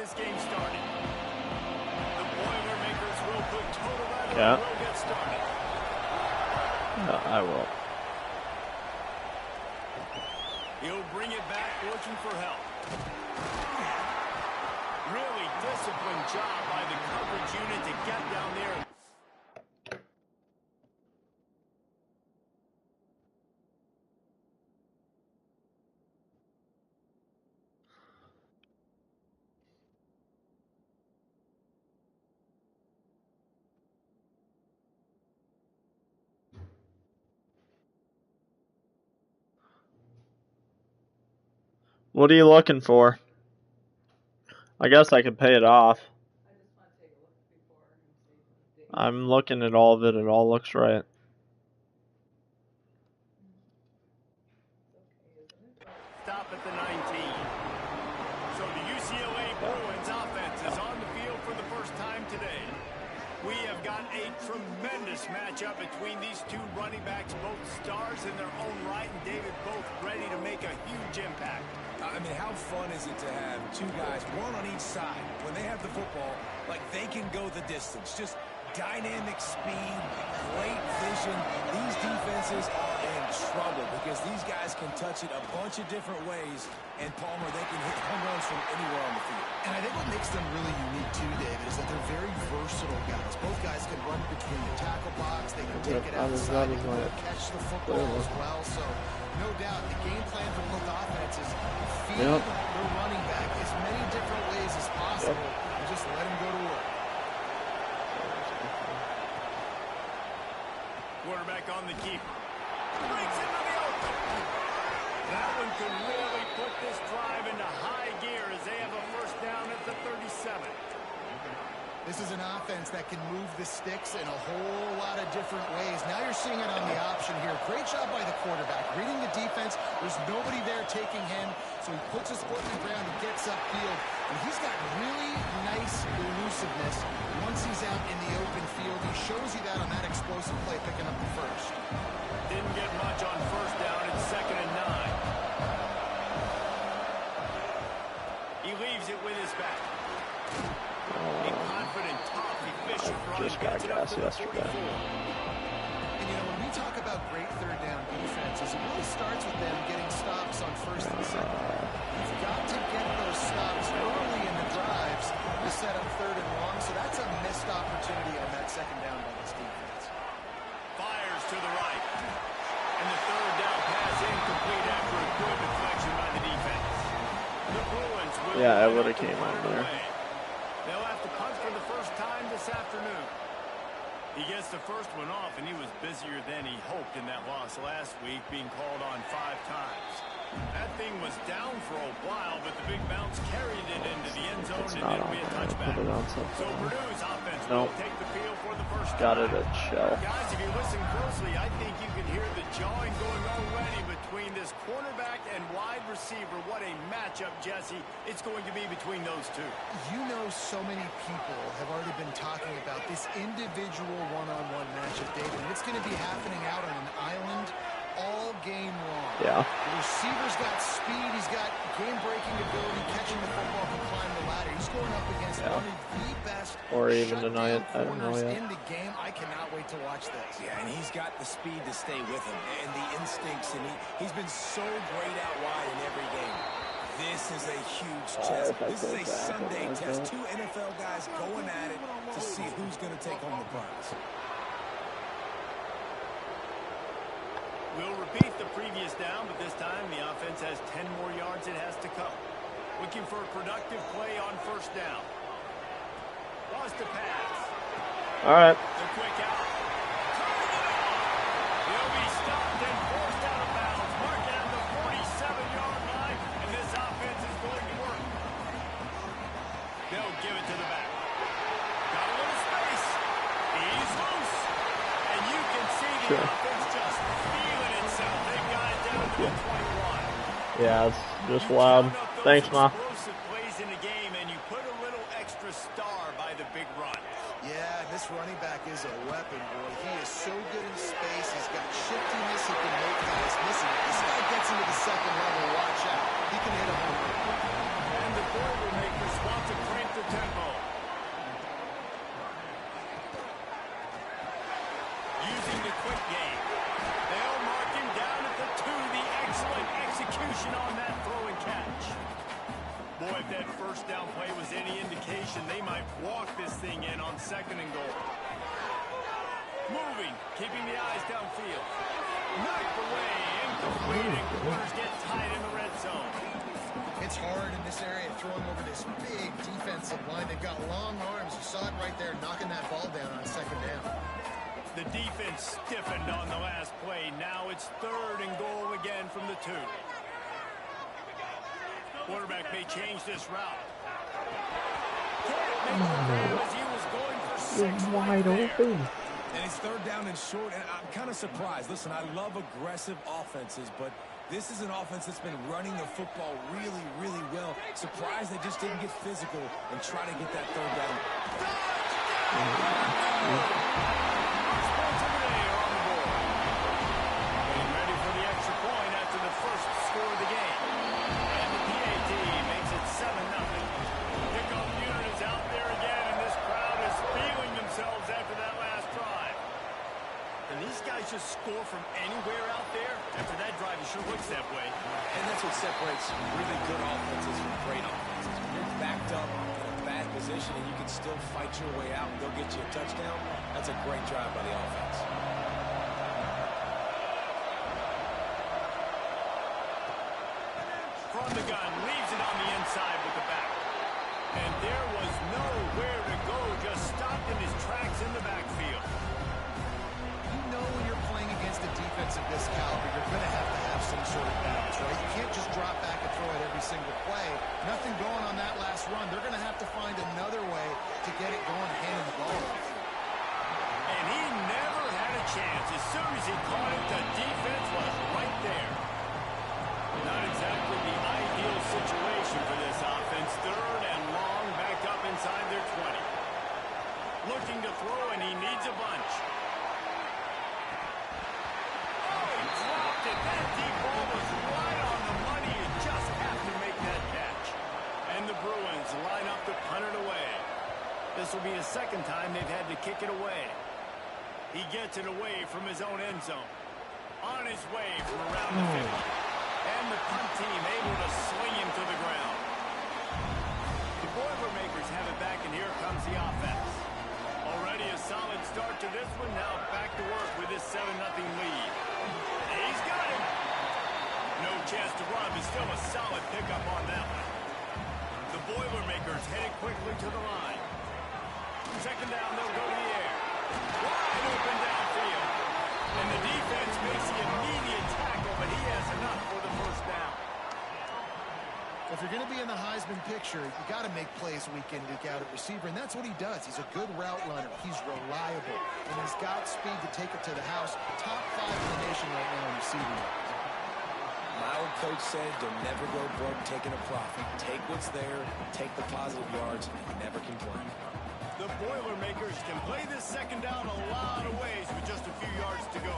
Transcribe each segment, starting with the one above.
this game started. The Boilermakers will put total out Yeah. and will get started. I will. He'll bring it back looking for help. Really disciplined job by the coverage unit to get down there. What are you looking for? I guess I could pay it off. I'm looking at all of it. It all looks right. Stop at the 19. So the UCLA Bruins offense is on the field for the first time today. We have got a tremendous matchup between these two running backs, both stars in their own right, and David, both ready to make a huge impact. I mean, how fun is it to have two guys, one on each side, when they have the football, like they can go the distance. Just dynamic speed, great vision. These defenses are in trouble because these guys can touch it a bunch of different ways, and Palmer, they can hit home runs from anywhere on the field. And I think what makes them really unique too, David, is that they're very versatile guys. Both guys can run between the tackle box, they can take it outside, they can catch the football as well. So no doubt the game plan for both offenses feed the running back as many different ways as possible and just let him go to work. Quarterback on the keeper. Breaks into the open. That one could really put this drive into high gear as they have a first down at the 37. This is an offense that can move the sticks in a whole lot of different ways. Now you're seeing it on the option here. Great job by the quarterback. Reading the defense. There's nobody there taking him. So he puts his foot in the ground and gets upfield. And he's got really nice elusiveness once he's out in the open field. He shows you that on that explosive play, picking up the first. Didn't get much on first down. It's 2nd and 9. He leaves it with his back. A confident, tough, efficient run. Just got gas yesterday. And you know, when we talk about great third down defenses, it really starts with them getting stops on first and second. You've got to get those stops early in the drives to set up third and long, so that's a missed opportunity on that second down by this defense. Fires to the right. And the third down pass incomplete after a good deflection by the defense. The Bruins will Yeah, I would have came on there. They'll have to punt for the first time this afternoon. He gets the first one off, and he was busier than he hoped in that loss last week, being called on 5 times. That thing was down for a while, but the big bounce carried it into the end zone, and it'll be a touchback. So Purdue's offense will take the field for the first time. Got it at shell. Guys, if you listen closely, I think you can hear the jawing going already between this cornerback and wide receiver. What a matchup, Jesse. It's going to be between those two. You know, so many people have already been talking about this individual one-on-one matchup, David. And it's going to be happening out on an island all game long. Yeah. The receiver's got speed. He's got game-breaking ability, catching the football, can climb the ladder. He's going up against one of the best or even tonight. I don't know yet. in the game. I cannot wait to watch this. Yeah, and he's got the speed to stay with him and the instincts, and he's been so great out wide in every game. This is a huge test. This is a Sunday test. 2 NFL guys going at it to see who's going to take home the prize. We'll repeat the previous down, but this time the offense has 10 more yards it has to come. Looking for a productive play on first down. Lost a pass. All right. The quick out. He'll be stopped and forced out of bounds. Mark it at the 47-yard line, and this offense is going to work. They'll give it to the back. Got a little space. He's loose. And you can see the offense just feeling itself. They've got it down to the 21. Yeah, it's just loud. Thanks, Ma. Explosive plays in the game, and you put a little extra star by the big run. Yeah, this running back is a weapon, boy. He is so good in space. He's got shiftiness. He can make guys miss him. This guy gets into the second level. Watch out. He can hit a home run. And the Boilermakers want to first down play was any indication, they might walk this thing in on 2nd and goal. Moving, keeping the eyes downfield. Knocked away, incomplete, and quarters get tight in the red zone. It's hard in this area throwing over this big defensive line. They've got long arms. You saw it right there, knocking that ball down on 2nd down. The defense stiffened on the last play. Now it's 3rd and goal again from the 2. Quarterback may change this route. Can't make the grab as he was going for 6 wide open. And it's 3rd down and short, and I'm kind of surprised. Listen, I love aggressive offenses, but this is an offense that's been running the football really, really well. Surprised they just didn't get physical and try to get that 3rd down. First points of the day are on the board. Getting ready for the extra point after the first score of the game. And the PAT makes it 7-0. Kickoff unit is out there again, and this crowd is feeling themselves after that last drive. And these guys just score from anywhere out there? After that drive, it sure looks that way. And that's what separates really good offenses from great offenses. When you're backed up in a bad position and you can still fight your way out and go get you a touchdown, that's a great drive by the offense. From the gun, leaves it on the inside with the back. And there was nowhere to go, just stopped in his tracks in the backfield. You know when you're playing against a defense of this caliber, you're going to have some sort of balance, right? You can't just drop back and throw it every single play. Nothing going on that last run. They're going to have to find another way to get it going, handing the ball off. And he never had a chance. As soon as he caught it, the defense was right there. Not exactly the ideal situation for this offense. 3rd and long, backed up inside their 20. Looking to throw, and he needs a bunch. Dropped it. That deep ball was right on the money. You just have to make that catch. And the Bruins line up to punt it away. This will be the 2nd time they've had to kick it away. He gets it away from his own end zone. On his way from around the 50. And the punt team able to swing him to the ground. The Boilermakers have it back, and here comes the offense. Already a solid start to this one. Now back to work with this 7-0 lead. He's got him. No chance to run, but still a solid pickup on that one. The Boilermakers headed quickly to the line. 2nd down, they'll go to the air. Wide open downfield. And the defense makes the immediate tackle, but he has enough for the 1st down. If you're going to be in the Heisman picture, you got to make plays week in, week out at receiver, and that's what he does. He's a good route runner. He's reliable, and he's got speed to take it to the house. Top 5 in the nation right now in receiving. My old coach said, don't never go broke taking a profit. Take what's there, take the positive yards, and never complain. The Boilermakers can play this 2nd down a lot of ways with just a few yards to go.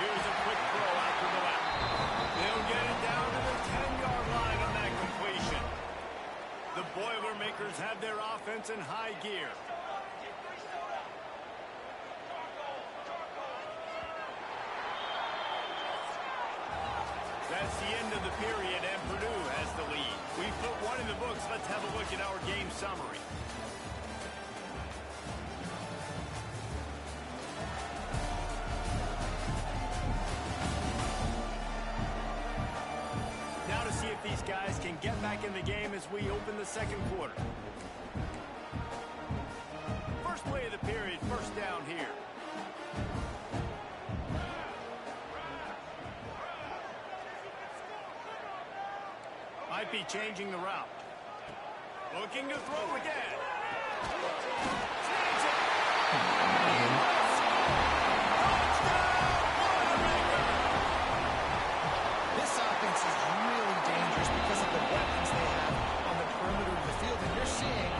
Here's a quick throw out to the left. They'll get it down to the 10-yard line on that completion. The Boilermakers have their offense in high gear. That's the end of the period, and Purdue has the lead. We've put one in the books. Let's have a look at our game summary. Now to see if these guys can get back in the game as we open the 2nd quarter. First play of the period, 1st down here. Might be changing the route. Looking to throw again. This offense is really dangerous because of the weapons they have on the perimeter of the field. And you're seeing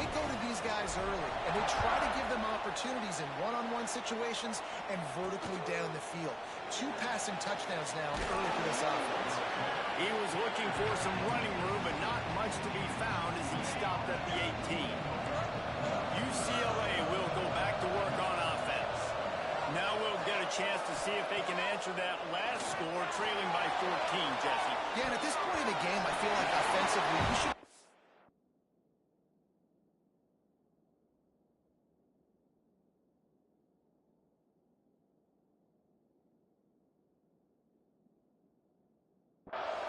they go to these guys early, and they try to give them opportunities in one-on-one situations and vertically down the field. 2 passing touchdowns now early for this offense. He was looking for some running room, but not much to be found as he stopped at the 18. UCLA will go back to work on offense. Now we'll get a chance to see if they can answer that last score, trailing by 14, Jesse. Yeah, and at this point in the game, I feel like offensively, we should...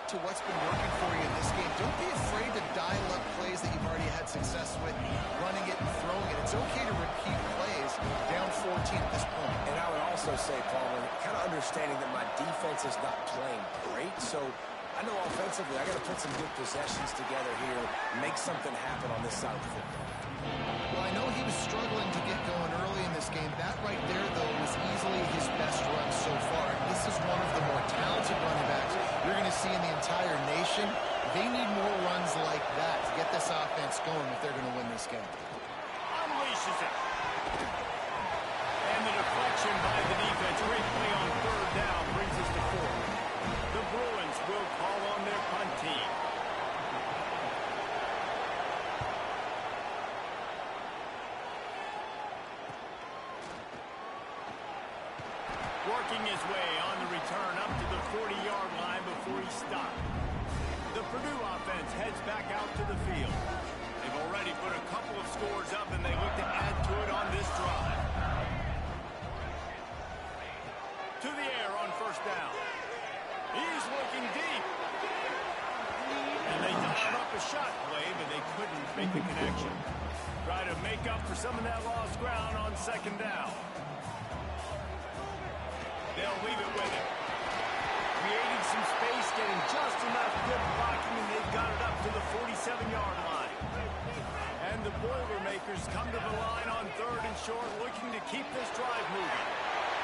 to what's been working for you in this game. Don't be afraid to dial up plays that you've already had success with, running it and throwing it. It's okay to repeat plays down 14 at this point. And I would also say, Palmer, kind of understanding that my defense is not playing great, so I know offensively I got to put some good possessions together here, make something happen on this side of the football. Well, I know he was struggling to get going early in this game. That right there, though, was easily his best run so far. This is one of the more talented running backs you're going to see in the entire nation. They need more runs like that to get this offense going if they're going to win this game. Unleashes it. And the deflection by the defense. Great play on third down brings us to 4. The Bruins will call on their punt team. Working his way on the return up to the 40-yard line before he stopped. The Purdue offense heads back out to the field. They've already put a couple of scores up, and they look to add to it on this drive. To the air on first down. He's looking deep. And they dialed up a shot play, but they couldn't make the connection. Try to make up for some of that lost ground on second down. They'll leave it with him. Creating some space, getting just enough good blocking, and they've got it up to the 47-yard line. And the Boilermakers come to the line on third and short, looking to keep this drive moving.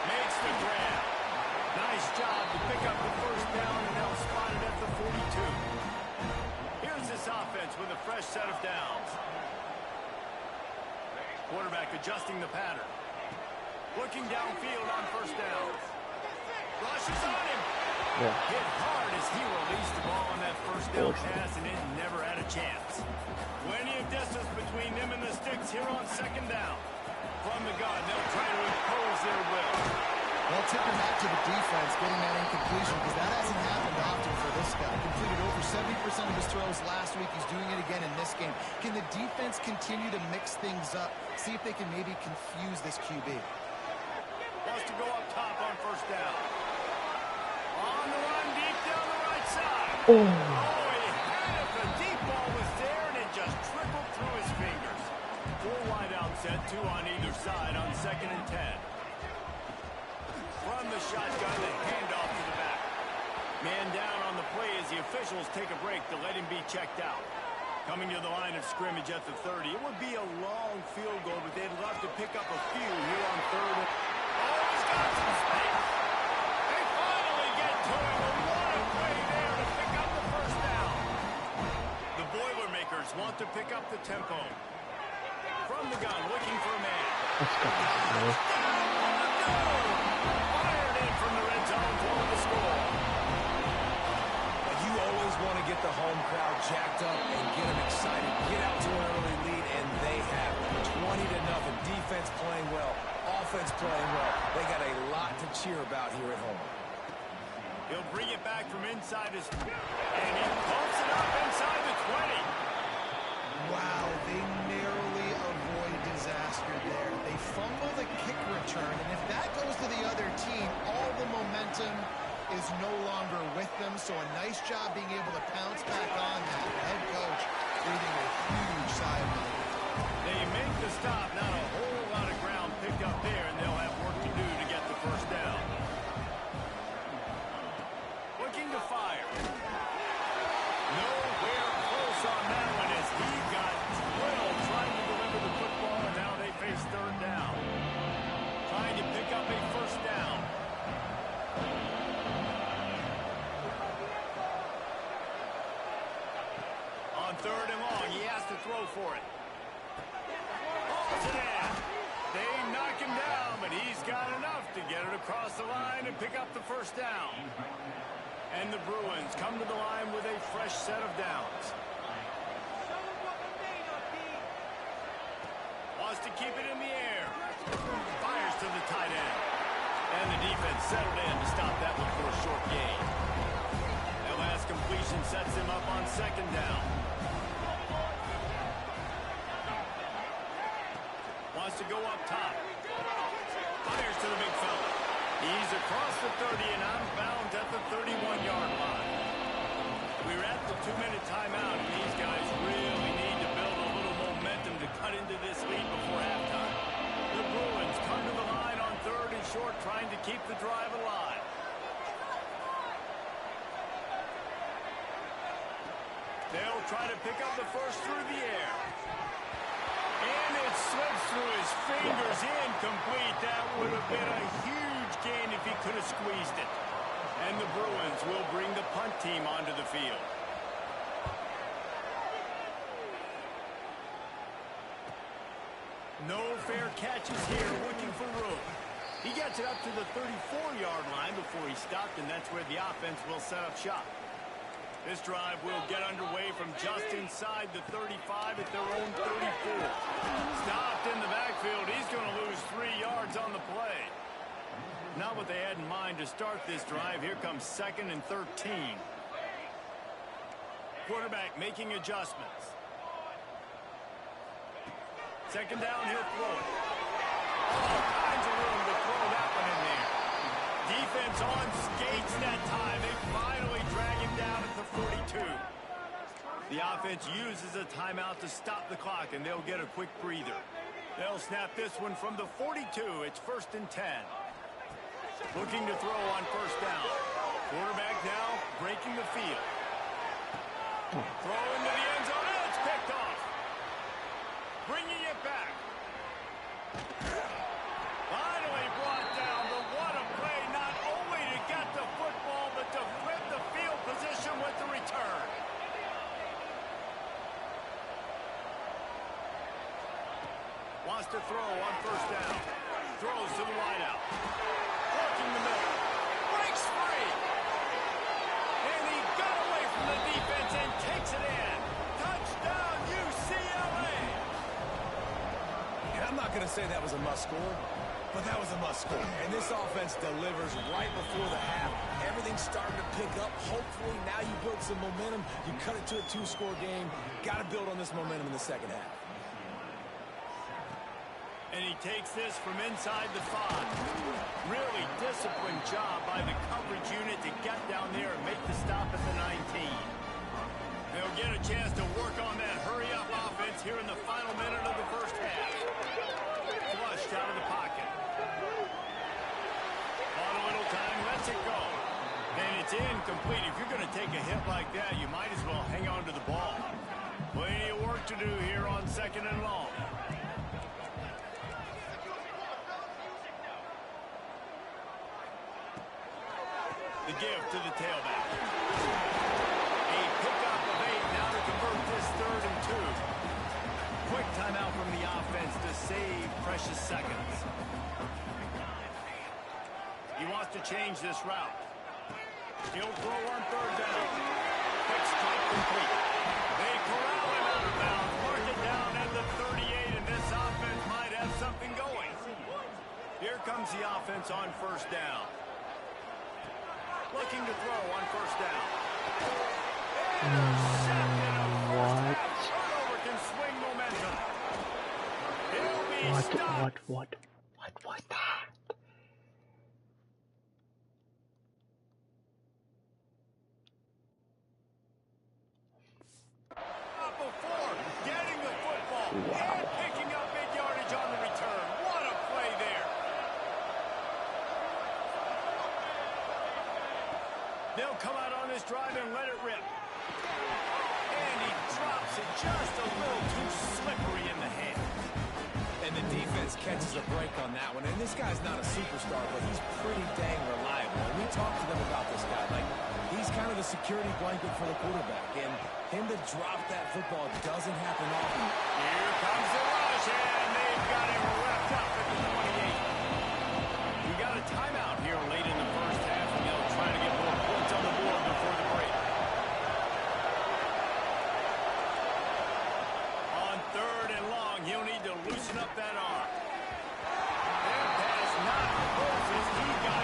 Makes the grab. Nice job to pick up the first down, and they'll spot it at the 42. Here's this offense with a fresh set of downs. Quarterback adjusting the pattern. Looking downfield on first down. Rushes on him. Yeah. Hit hard as he released the ball on that first down pass, and it never had a chance. Plenty of distance between them and the sticks here on second down. From the gun, they'll try to impose their will. Well, tip your hat to the defense getting that incompletion, because that hasn't happened often for this guy. Completed over 70% of his throws last week. He's doing it again in this game. Can the defense continue to mix things up, see if they can maybe confuse this QB? Wants to go up top on first down. On the run, deep down the right side. Oh, he had it. The deep ball was there, and it just trickled through his fingers. 4 wide out set, 2 on either side on 2nd and 10. From the shotgun, the handoff to the back. Man down on the play as the officials take a break to let him be checked out. Coming to the line of scrimmage at the 30. It would be a long field goal, but they'd love to pick up a few here on third. Oh, he's got some space. They finally get to him. And what a play there to pick up the first down. The Boilermakers want to pick up the tempo. From the gun, looking for a man. Fired in from the red zone, throwing the score. You always want to get the home crowd jacked up and get them excited. Get out to an early lead, and they have 20-0. Defense playing well. Offense playing well. They got a lot to cheer about here at home. He'll bring it back from inside his... And he pumps it up inside the 20. Wow, they narrowly avoid disaster there. They fumble the kick return, and if that goes to the other team, all the momentum is no longer with them, so a nice job being able to pounce back on that. The head coach breathing a huge sigh of relief. They make the stop. Not a whole lot of ground picked up there, and they'll have work to do to get the first down. Looking to fire. Nowhere close on that one as he got drilled trying to deliver the football, and now they face third down. Trying to pick up a first down. On third and long, he has to throw for it. Hauls it in. They knock him down, but he's got enough to get it across the line and pick up the first down. And the Bruins come to the line with a fresh set of downs. Wants to keep it in the air. Fires to the tight end. And the defense settled in to stop that one for a short gain. That last completion sets him up on second down. Wants to go up top. Fires to the big fella. He's across the 30 and out of bounds at the 31-yard line. We're at the 2-minute timeout, and these guys really need to build a little momentum to cut into this lead before halftime. The Bruins come to the line on 3rd and short, trying to keep the drive alive. They'll try to pick up the first through the air. And it slips through his fingers, incomplete. That would have been a huge gain if he could have squeezed it. And the Bruins will bring the punt team onto the field. No fair catches here, looking for room. He gets it up to the 34-yard line before he stopped, and that's where the offense will set up shop. This drive will get underway from just inside the 35 at their own 34. Stopped in the backfield. He's going to lose 3 yards on the play. Not what they had in mind to start this drive. Here comes 2nd and 13. Quarterback making adjustments. Second down, he'll throw it. All kinds of room to throw that one in there. Defense on skates that time. They finally drag him down at the 42. The offense uses a timeout to stop the clock, and they'll get a quick breather. They'll snap this one from the 42. It's 1st and 10. Looking to throw on 1st down. Quarterback now breaking the field. Throw into the end zone. And it's picked off. Bringing it back. Finally brought down, but what a play, not only to get the football, but to flip the field position with the return. Wants to throw on 1st down. Throws to the wideout. Working the middle. Breaks free. And he got away from the defense and takes it in. Touchdown, UCLA. I'm not going to say that was a must-score, but that was a must-score. And this offense delivers right before the half. Everything's starting to pick up. Hopefully now you build some momentum. You cut it to a 2-score game. Got to build on this momentum in the second half. And he takes this from inside the 5. Really disciplined job by the coverage unit to get down there and make the stop at the 19. They'll get a chance to work on that hurry-up offense here in the final minute of the first half. Flushed out of the pocket. On a little time, lets it go. And it's incomplete. If you're going to take a hit like that, you might as well hang on to the ball. Plenty of work to do here on 2nd and long. The give to the tailback. A pickup of 8 now to convert this 3rd and 2. Quick timeout from the offense to save precious seconds. He wants to change this route. He'll throw on 3rd down. Quick strike complete. They corral him out of bounds. Mark it down at the 38, and this offense might have something going. Here comes the offense on 1st down. Looking to throw on 1st down. What? Turnover can swing momentum. He'll be stopped. What that? Before getting the football and picking up mid-yardage on the return. What a play there. They'll come out on this drive and let it rip. And he drops it just a little too slippery in the hand. And the defense catches a break on that one. And this guy's not a superstar, but he's pretty dang reliable. And we talked to them about this guy. Like, he's kind of the security blanket for the quarterback. And him to drop that football doesn't happen often. Here comes the rush, and they've got him wrapped up at the 28. We got a timeout here late in the first half, and they'll try to get more points on the board before the break. On 3rd and long, he'll need to loosen up that arm. That pass not close as he got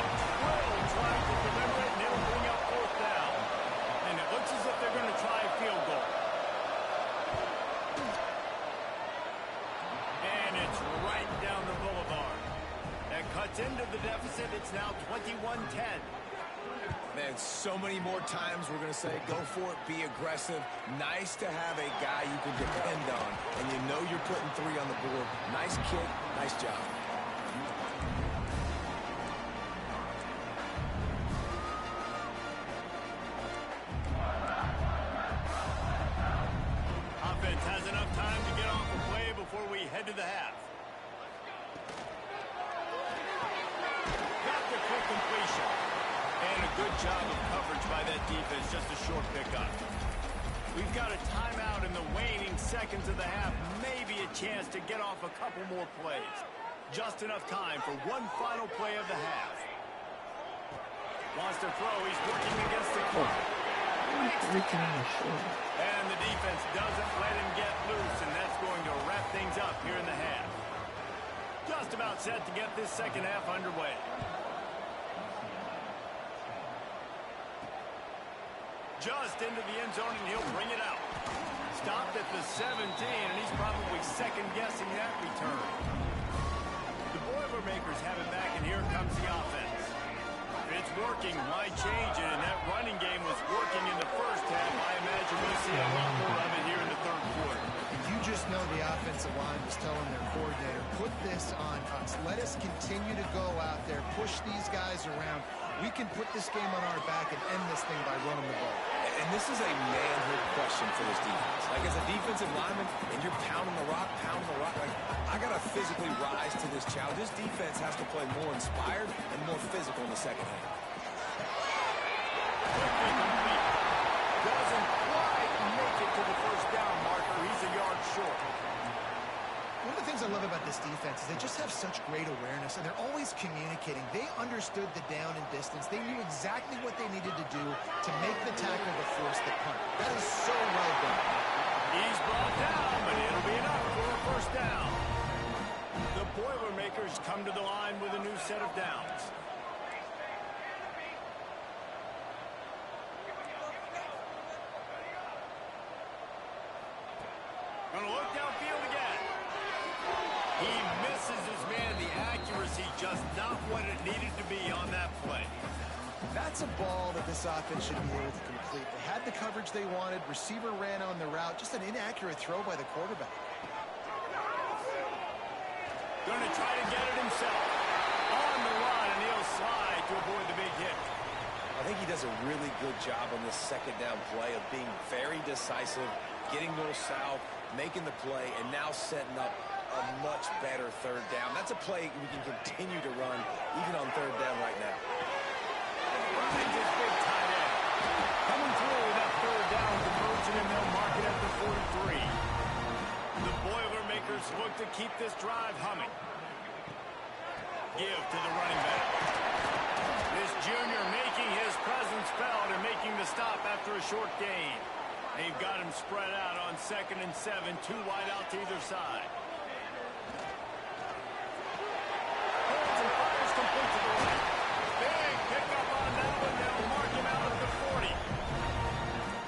cuts into the deficit. It's now 21-10. Man, so many more times we're going to say, go for it, be aggressive. Nice to have a guy you can depend on, and you know you're putting 3 on the board. Nice kick, nice job. Offense has enough time to get off the play before we head to the half. Got the quick completion. And a good job of coverage by that defense, just a short pickup. We've got a timeout in the waning seconds of the half. Maybe a chance to get off a couple more plays. Just enough time for one final play of the half. Wants to throw. He's working against the clock. And the defense doesn't let him get loose, and that's going to wrap things up here in the half. Just about set to get this second half underway. Just into the end zone, and he'll bring it out. Stopped at the 17, and he's probably second-guessing that return. The Boilermakers have it back, and here comes the offense. If it's working, why change it? And that running game was working in the first half. I imagine we'll see a lot more of it here in the third quarter. You just know the offensive line was telling their coordinator, put this on us. Let us continue to go out there, push these guys around. We can put this game on our back and end this thing by running the ball. And this is a manhood question for this defense. Like, as a defensive lineman, and you're pounding the rock, like, I got to physically rise to this challenge. This defense has to play more inspired and more physical in the second half. Quickly complete. Doesn't quite make it to the first down marker. He's a yard short. One of the things I love about this defense is they just have such great awareness, and they're always communicating. They understood the down and distance. They knew exactly what they needed to do to make the tackle to force the punt. That is so well done. He's brought down, but it'll be enough for a first down. The Boilermakers come to the line with a new set of downs. Gonna look downfield again. He misses his man. The accuracy just not what it needed to be on that play. That's a ball that this offense should be able to complete. They had the coverage they wanted. Receiver ran on the route. Just an inaccurate throw by the quarterback. Going to try to get it himself. On the run, and he'll slide to avoid the big hit. I think he does a really good job on this second down play of being very decisive, getting north-south, making the play, and now setting up a much better third down. That's a play we can continue to run even on third down right now. Finds his big tight end. Coming through with that third down conversion, and they'll mark it at the 43. The Boilermakers look to keep this drive humming. Give to the running back. This junior making his presence felt and making the stop after a short gain. They've got him spread out on 2nd and 7, 2 wide out to either side. Holds and fires complete to the right. Big pickup on that one. They'll mark him out at the 40.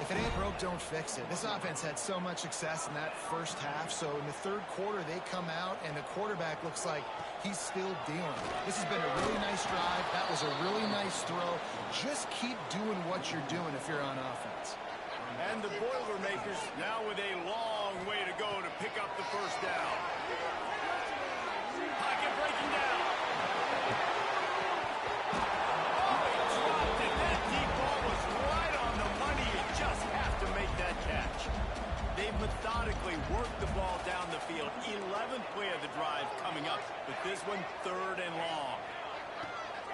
If it ain't broke, don't fix it. This offense had so much success in that first half, so in the third quarter, they come out, and the quarterback looks like he's still dealing. This has been a really nice drive. That was a really nice throw. Just keep doing what you're doing if you're on offense. And the Boilermakers now with a long way to go to pick up the first down. Pocket breaking down. Oh, he dropped it. That deep ball was right on the money. You just have to make that catch. They've methodically worked the ball down the field. 11th play of the drive coming up, but this one 3rd and long.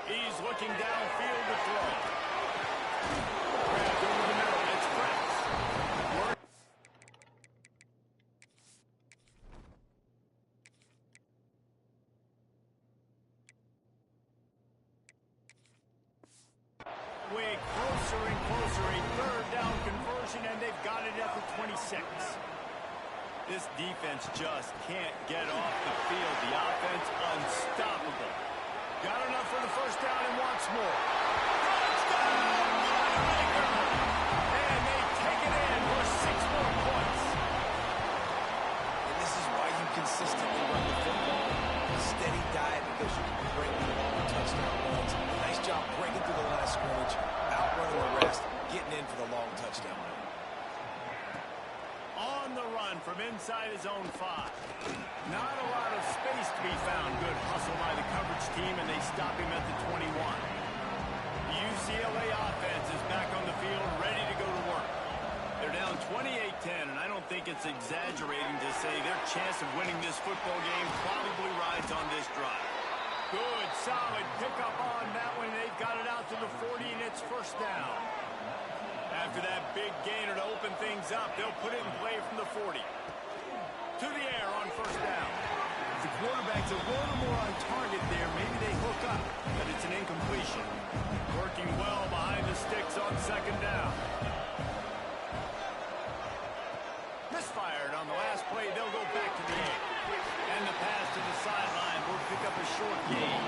He's looking downfield to throw. Grabbed over the middle. It's Fritz. Way closer and closer. A 3rd down conversion, and they've got it at the 26. This defense just can't get off the field. The offense unstoppable. Got enough for the first down and wants more. Touchdown! And they take it in for 6 more points. And this is why you consistently run the football. A steady diet because you can bring the ball down from inside his own 5. Not a lot of space to be found. Good hustle by the coverage team, and they stop him at the 21. The UCLA offense is back on the field, ready to go to work. They're down 28-10, and I don't think it's exaggerating to say their chance of winning this football game probably rides on this drive. Good, solid pickup on that one. They've got it out to the 40, and it's first down. After that big gainer to open things up, they'll put it in play from the 40. To the air on first down. If the quarterback's a little more on target there, maybe they hook up, but it's an incompletion. Working well behind the sticks on second down. Misfired on the last play. They'll go back to the 8. And the pass to the sideline will pick up a short gain.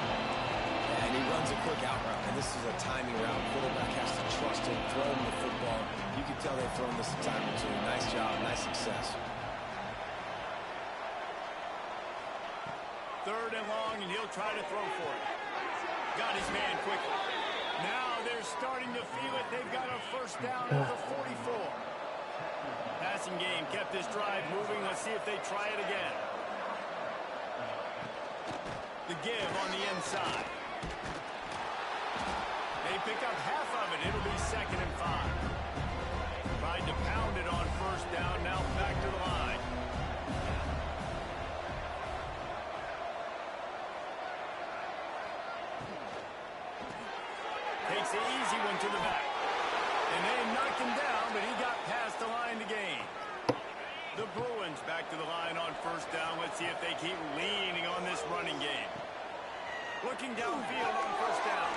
And he runs a quick out route, and this is a timing route. Quarterback has to trust him, throw him the football. You can tell they've thrown this a time or two. Nice job, nice success. 3rd and long, and he'll try to throw for it. Got his man quickly. Now they're starting to feel it. They've got a first down at the 44. Passing game kept this drive moving. Let's see if they try it again. The give on the inside. They pick up half of it. It'll be 2nd and 5. Tried to pound it on first down. Now back to the line. Takes the easy one to the back. And they knocked him down, but he got past the line to gain. The Bruins back to the line on first down. Let's see if they keep leaning on this running game. Looking downfield on first down.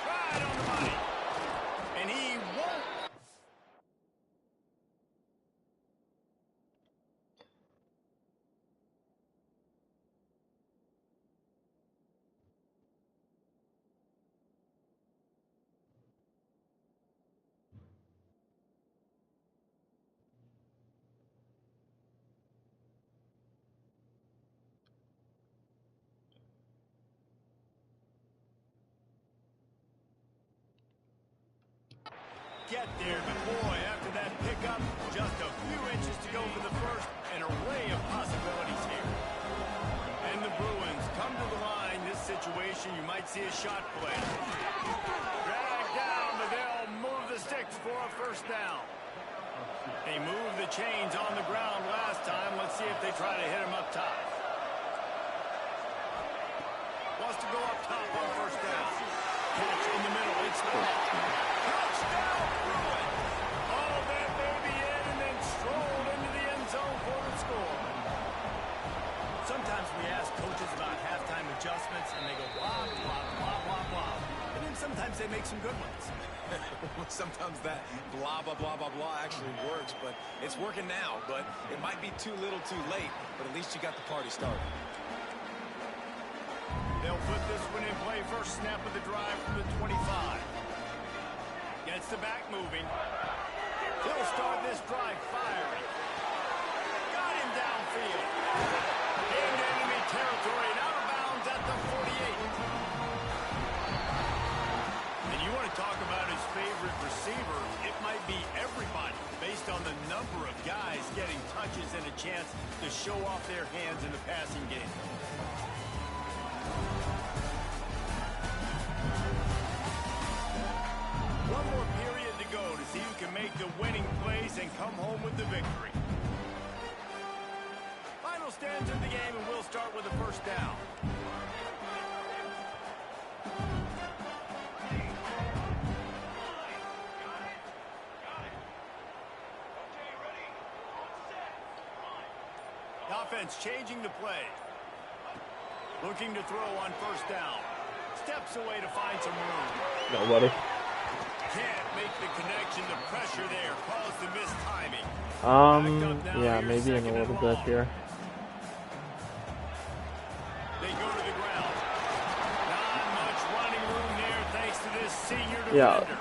Right on the money. And he won't. Get there, but boy, after that pickup, just a few inches to go for the first, an array of possibilities here. And the Bruins come to the line. This situation, you might see a shot play. Dragged down, but they'll move the sticks for a first down. They moved the chains on the ground last time. Let's see if they try to hit him up top. Wants to go up top on first down. Catch in the middle. It's there. Touchdown, Bruins! Hauled that baby in and then strolled into the end zone for the score. Sometimes we ask coaches about halftime adjustments, and they go blah, blah, blah, blah, blah. And then sometimes they make some good ones. Sometimes that blah, blah, blah, blah, blah actually works, but it's working now. But it might be too little too late, but at least you got the party started. They'll put this one in play. First snap of the drive from the 25. Gets the back moving. He'll start this drive firing. Got him downfield. Into enemy territory and out of bounds at the 48. And you want to talk about his favorite receiver, it might be everybody based on the number of guys getting touches and a chance to show off their hands in the passing game. One more period to go to see who can make the winning plays and come home with the victory. Final stanza of the game, and we'll start with the first down. The offense changing the play. Looking to throw on first down. Steps away to find some room. Nobody. Can't make the connection. The pressure there caused the missed timing. Yeah, maybe in a little bit here. They go to the ground. Not much running room there thanks to this senior Yeah. defender.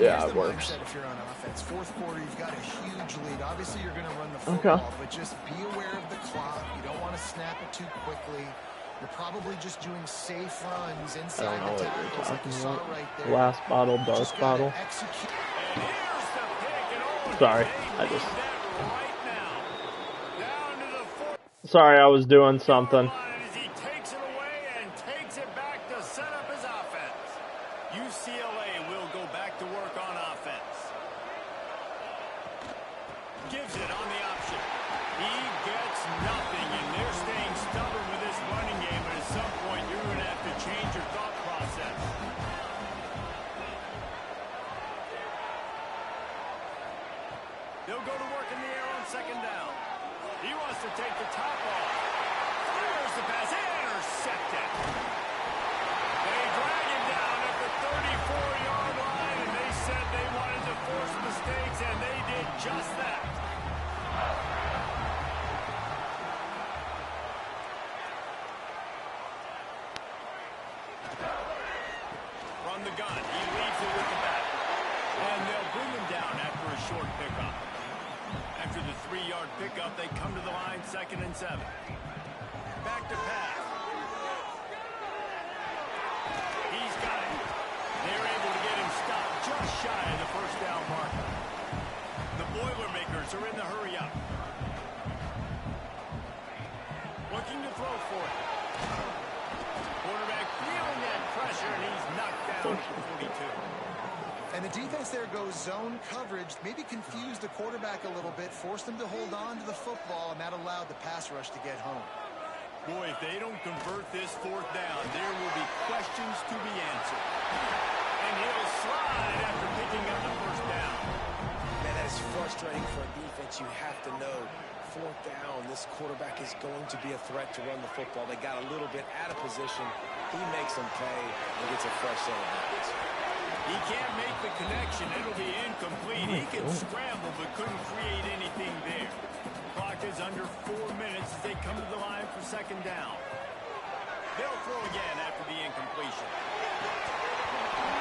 Yeah, it works. If you're on offense, fourth quarter, you've got a huge lead. Obviously, you're going to run the football, but just be aware of the clock. You don't want to snap it too quickly. You're probably just doing safe runs inside the tackles like you saw right there. Glass bottle, dark bottle. And here's the pick, and Sorry, I they just. need that right now. Sorry, I was doing something. As he takes it away and takes it back to set up his offense. UCLA will go back to work on offense. Gives it on the option. He gets nothing, and they're staying stubborn with this running game, but at some point you're going to have to change your thought process. They'll go to work in the air on second down. He wants to take the top off. Fires the pass. Intercepted. They drag him down at the 34-yard line, and they said they wanted to force mistakes, and they did just that. From the gun, he leaves it with the back. And they'll bring him down after a short pickup. After the 3-yard pickup, they come to the line, 2nd and 7. Back to pass. He's got it. They're able to get him stopped just shy of the first down marker. The Boilermakers are in the hurry up. Looking to throw for it. Quarterback feeling that pressure, and he's knocked down at the 42. And the defense there goes zone coverage, maybe confused the quarterback a little bit, forced him to hold on to the football, and that allowed the pass rush to get home. Boy, if they don't convert this 4th down, there will be questions to be answered. And he'll slide after picking up the 1st down. Man, that is frustrating for a defense. You have to know, 4th down, this quarterback is going to be a threat to run the football. They got a little bit out of position. He makes them pay and gets a fresh set of downs. He can't make the connection. It'll be incomplete. He can scramble, but couldn't create anything there. Clock is under 4 minutes as they come to the line for 2nd down. They'll throw again after the incompletion.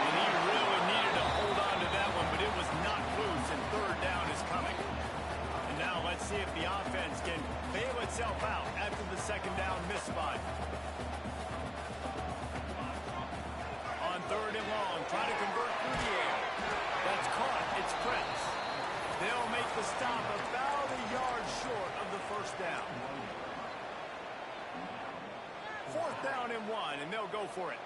And he really needed to hold on to that one, but it was not loose, and 3rd down is coming. And now let's see if the offense can bail itself out after the 2nd down misfire. On 3rd and long, try to convert through the air. That's caught. It's Prince. They'll make the stop about a yard short of the 1st down. 4th down and 1, and they'll go for it.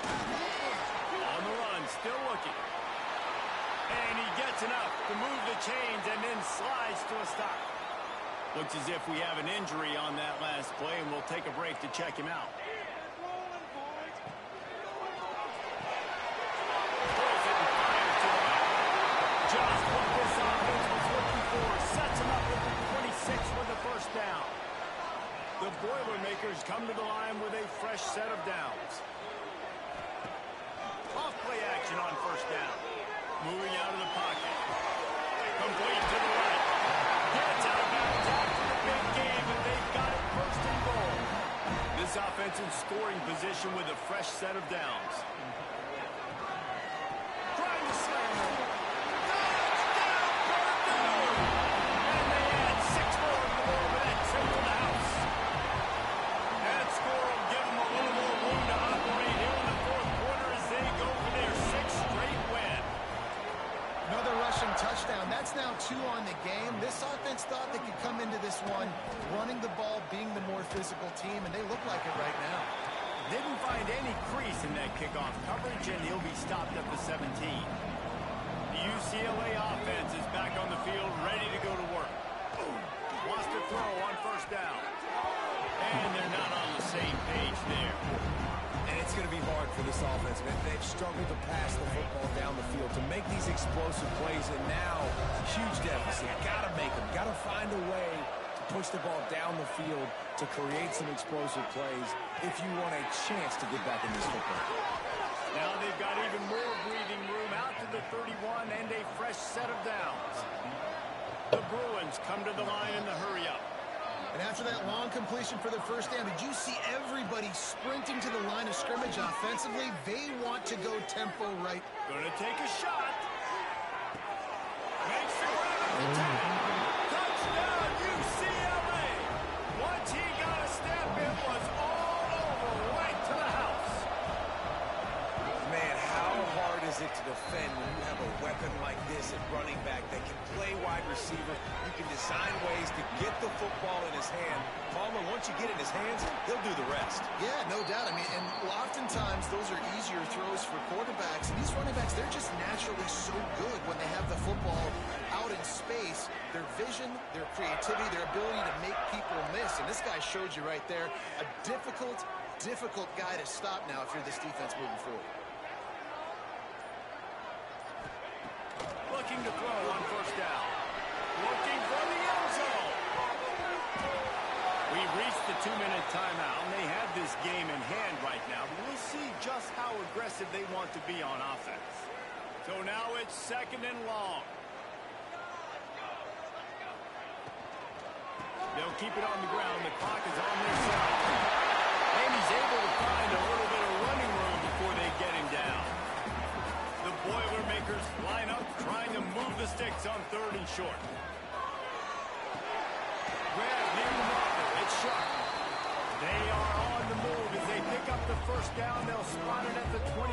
On the run, still looking. And he gets enough to move the chains and then slides to a stop. Looks as if we have an injury on that last play, and we'll take a break to check him out. Throws it and fires to the right. Just what this offense was looking for. Sets him up with the 26 for the 1st down. The Boilermakers come to the line with a fresh set of downs. Off play action on 1st down. Moving out of the pocket. Complete to the right. Gets out of bounds after the big game, and they've got it 1st and goal. This offense in scoring position with a fresh set of downs. Trying to slam him. Touchdown, Purdue! And they add 6 more to the board with that trip to the house. That score will give them a little more room to operate here in the 4th quarter as they go for their 6th straight win. Another rushing touchdown. That's now 2 on the game. This offense thought they could come into this one running the ball, being the more physical team, and they look like it right now. Didn't find any crease in that kickoff coverage, and he'll be stopped at the 17. The UCLA offense is back on the field, ready to go to work. Wants to throw on 1st down. And they're not on the same page there. And it's going to be hard for this offense, man. They've struggled to pass the football down the field to make these explosive plays, and now huge deficit. Got to make them. Got to find a way to push the ball down the field to create some explosive plays if you want a chance to get back in this football. Now they've got even more breathing room out to the 31 and a fresh set of downs. The Bruins come to the line in the hurry-up. And after that long completion for the 1st down, did you see everybody sprinting to the line of scrimmage offensively? They want to go tempo right. Gonna take a shot. Makes the grab at the 10. Touchdown, UCLA. Once he got a step, it was all over, right to the house. Man, how hard is it to defend when you have a weapon weapon like this at running back that can play wide receiver, you can design ways to get the football in his hand. Palmer, once you get it in his hands, he'll do the rest. Yeah, no doubt. I mean, and oftentimes those are easier throws for quarterbacks. And these running backs, they're just naturally so good when they have the football out in space. Their vision, their creativity, their ability to make people miss. And this guy showed you right there, a difficult guy to stop now if you're this defense moving forward. Looking to throw on first down. Looking for the end zone. We've reached the 2-minute timeout, and they have this game in hand right now. But we'll see just how aggressive they want to be on offense. So now it's 2nd and long. They'll keep it on the ground. The clock is on their side. And he's able to find a little bit of running room before they get him down. The Boilermakers line up, trying to move the sticks on 3rd and short. Grab near the marker. It's sharp. They are on the move as they pick up the first down. They'll spot it at the 28.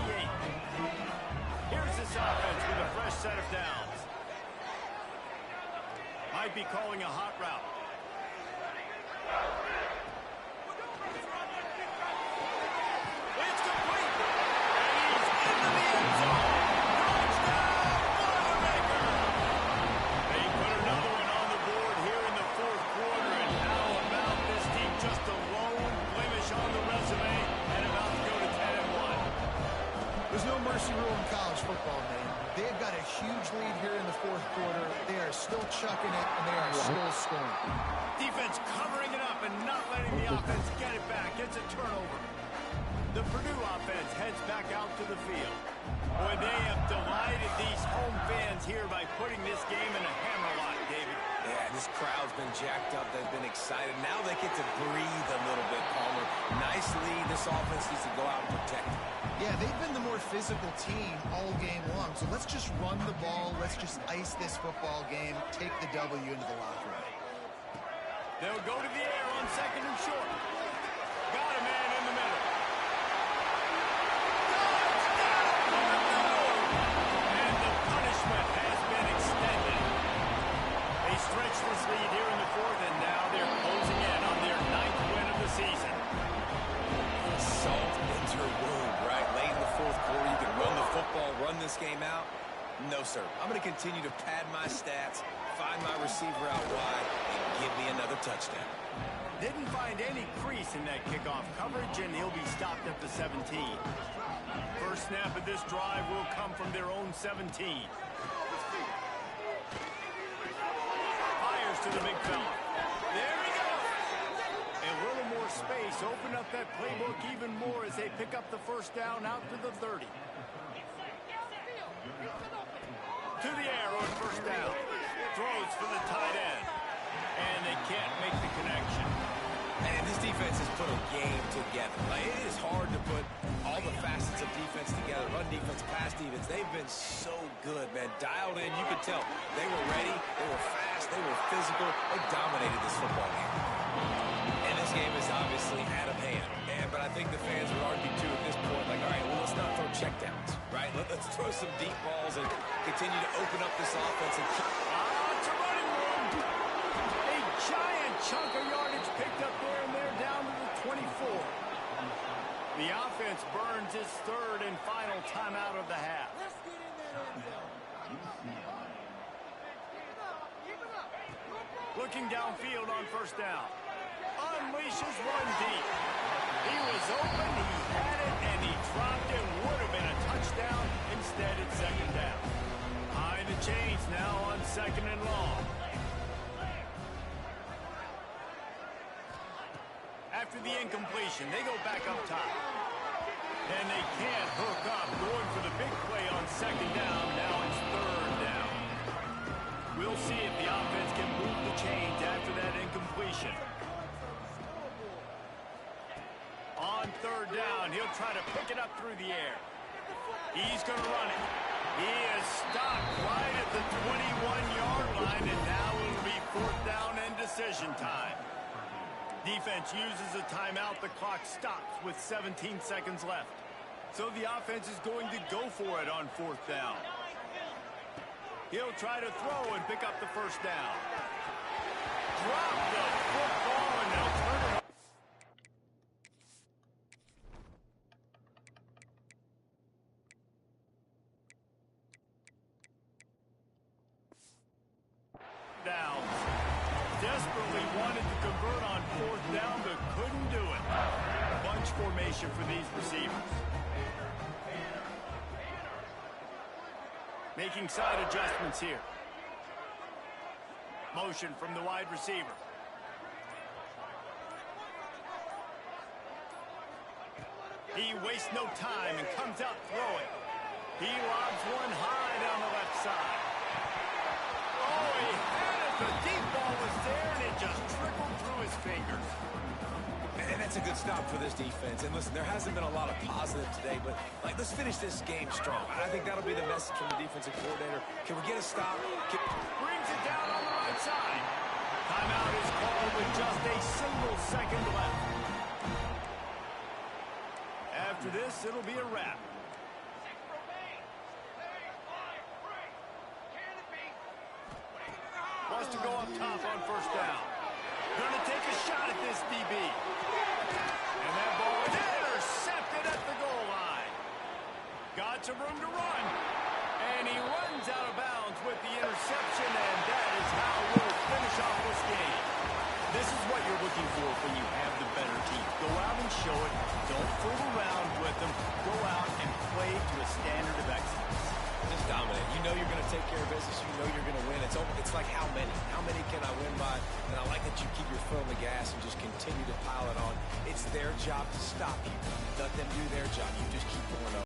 Here's this offense with a fresh set of downs. Might be calling a hot route. It's complete. And he's into the end zone. Touchdown, Boilermakers! They put another one on the board here in the 4th quarter. And how about this team? Just a lone blemish on the resume and about to go to 10-1. There's no mercy rule in college football, man. They've got a huge lead here in the 4th quarter. They are still chucking it, and they are still scoring. Defense covering it up and not letting the offense get it back. It's a turnover. The Purdue offense heads back out to the field. Boy, they have delighted these home fans here by putting this game in a hammerlock, David. Yeah, this crowd's been jacked up. They've been excited. Now they get to breathe a little bit, Palmer. Nice lead. This offense needs to go out and protect it. Yeah, they've been the more physical team all game long. So let's just run the ball. Let's just ice this football game. Take the W into the locker room. They'll go to the air on 2nd and short. Got a man in the middle. And the punishment has been extended. They stretch this lead here in the 4th, and now they're closing in on their 9th win of the season. Salt into your wound, right? Late in the 4th quarter, you can run the football, run this game out. No, sir. I'm going to continue to pad my stats, find my receiver out wide, and give me another touchdown. Didn't find any crease in that kickoff coverage, and he'll be stopped at the 17. First snap of this drive will come from their own 17. Fires to the big fella. There he goes. A little more space. Open up that playbook even more as they pick up the first down out to the 30. To the air on first down. Throws for the tight end. And they can't make the connection. And this defense has put a game together. Like, it is hard to put all the facets of defense together. Run defense, pass defense. They've been so good, man. Dialed in. You could tell they were ready. They were fast. They were physical. They dominated this football game. And this game is obviously out of hand. But I think the fans would argue, too, at this point, like, all right, well, let's not throw checkdowns, right? Let's throw some deep balls and continue to open up this offense. And It's a running room. A giant chunk of yardage picked up there, and they're down to the 24. The offense burns its 3rd and final timeout of the half. Looking downfield on first down. Unleashes one deep. He was open, he had it, and he dropped it. Would have been a touchdown. Instead, it's 2nd down. High the chains now on 2nd and long. After the incompletion, they go back up top. And they can't hook up. Going for the big play on 2nd down. Now it's 3rd down. We'll see if the offense can move the chains after that incompletion. On 3rd down, he'll try to pick it up through the air. He's going to run it. He is stopped right at the 21-yard line, and now it'll be 4th down and decision time. Defense uses a timeout. The clock stops with 17 seconds left. So the offense is going to go for it on 4th down. He'll try to throw and pick up the first down. Drop the football, and they'll turn it. Downs. Desperately wanted to convert on fourth down, but couldn't do it. Bunch formation for these receivers. Making side adjustments here. Motion from the wide receiver. He wastes no time and comes out throwing. He lobs one high down the left side. Oh, he had it. The deep ball was there, and it just trickled through his fingers. And that's a good stop for this defense. And listen, there hasn't been a lot of positive today, but let's finish this game strong. I think that'll be the message from the defensive coordinator. Can we get a stop? Brings it down on the right side. Timeout is called with just a single second left. After this, it'll be a wrap. Wants to go up top on first down. Gonna take a shot at this DB. And that ball is intercepted at the goal line. Got some room to run. And he runs out of bounds with the interception, and that is how we'll finish off this game. This is what you're looking for when you have the better team. Go out and show it. Don't fool around with them. Go out and play to a standard of excellence. Just dominate. You know you're going to take care of business. You know you're going to win. It's like how many? How many can I win by? And I like that you keep your foot on the gas and just continue to pile it on. It's their job to stop you. Let them do their job. You just keep going up.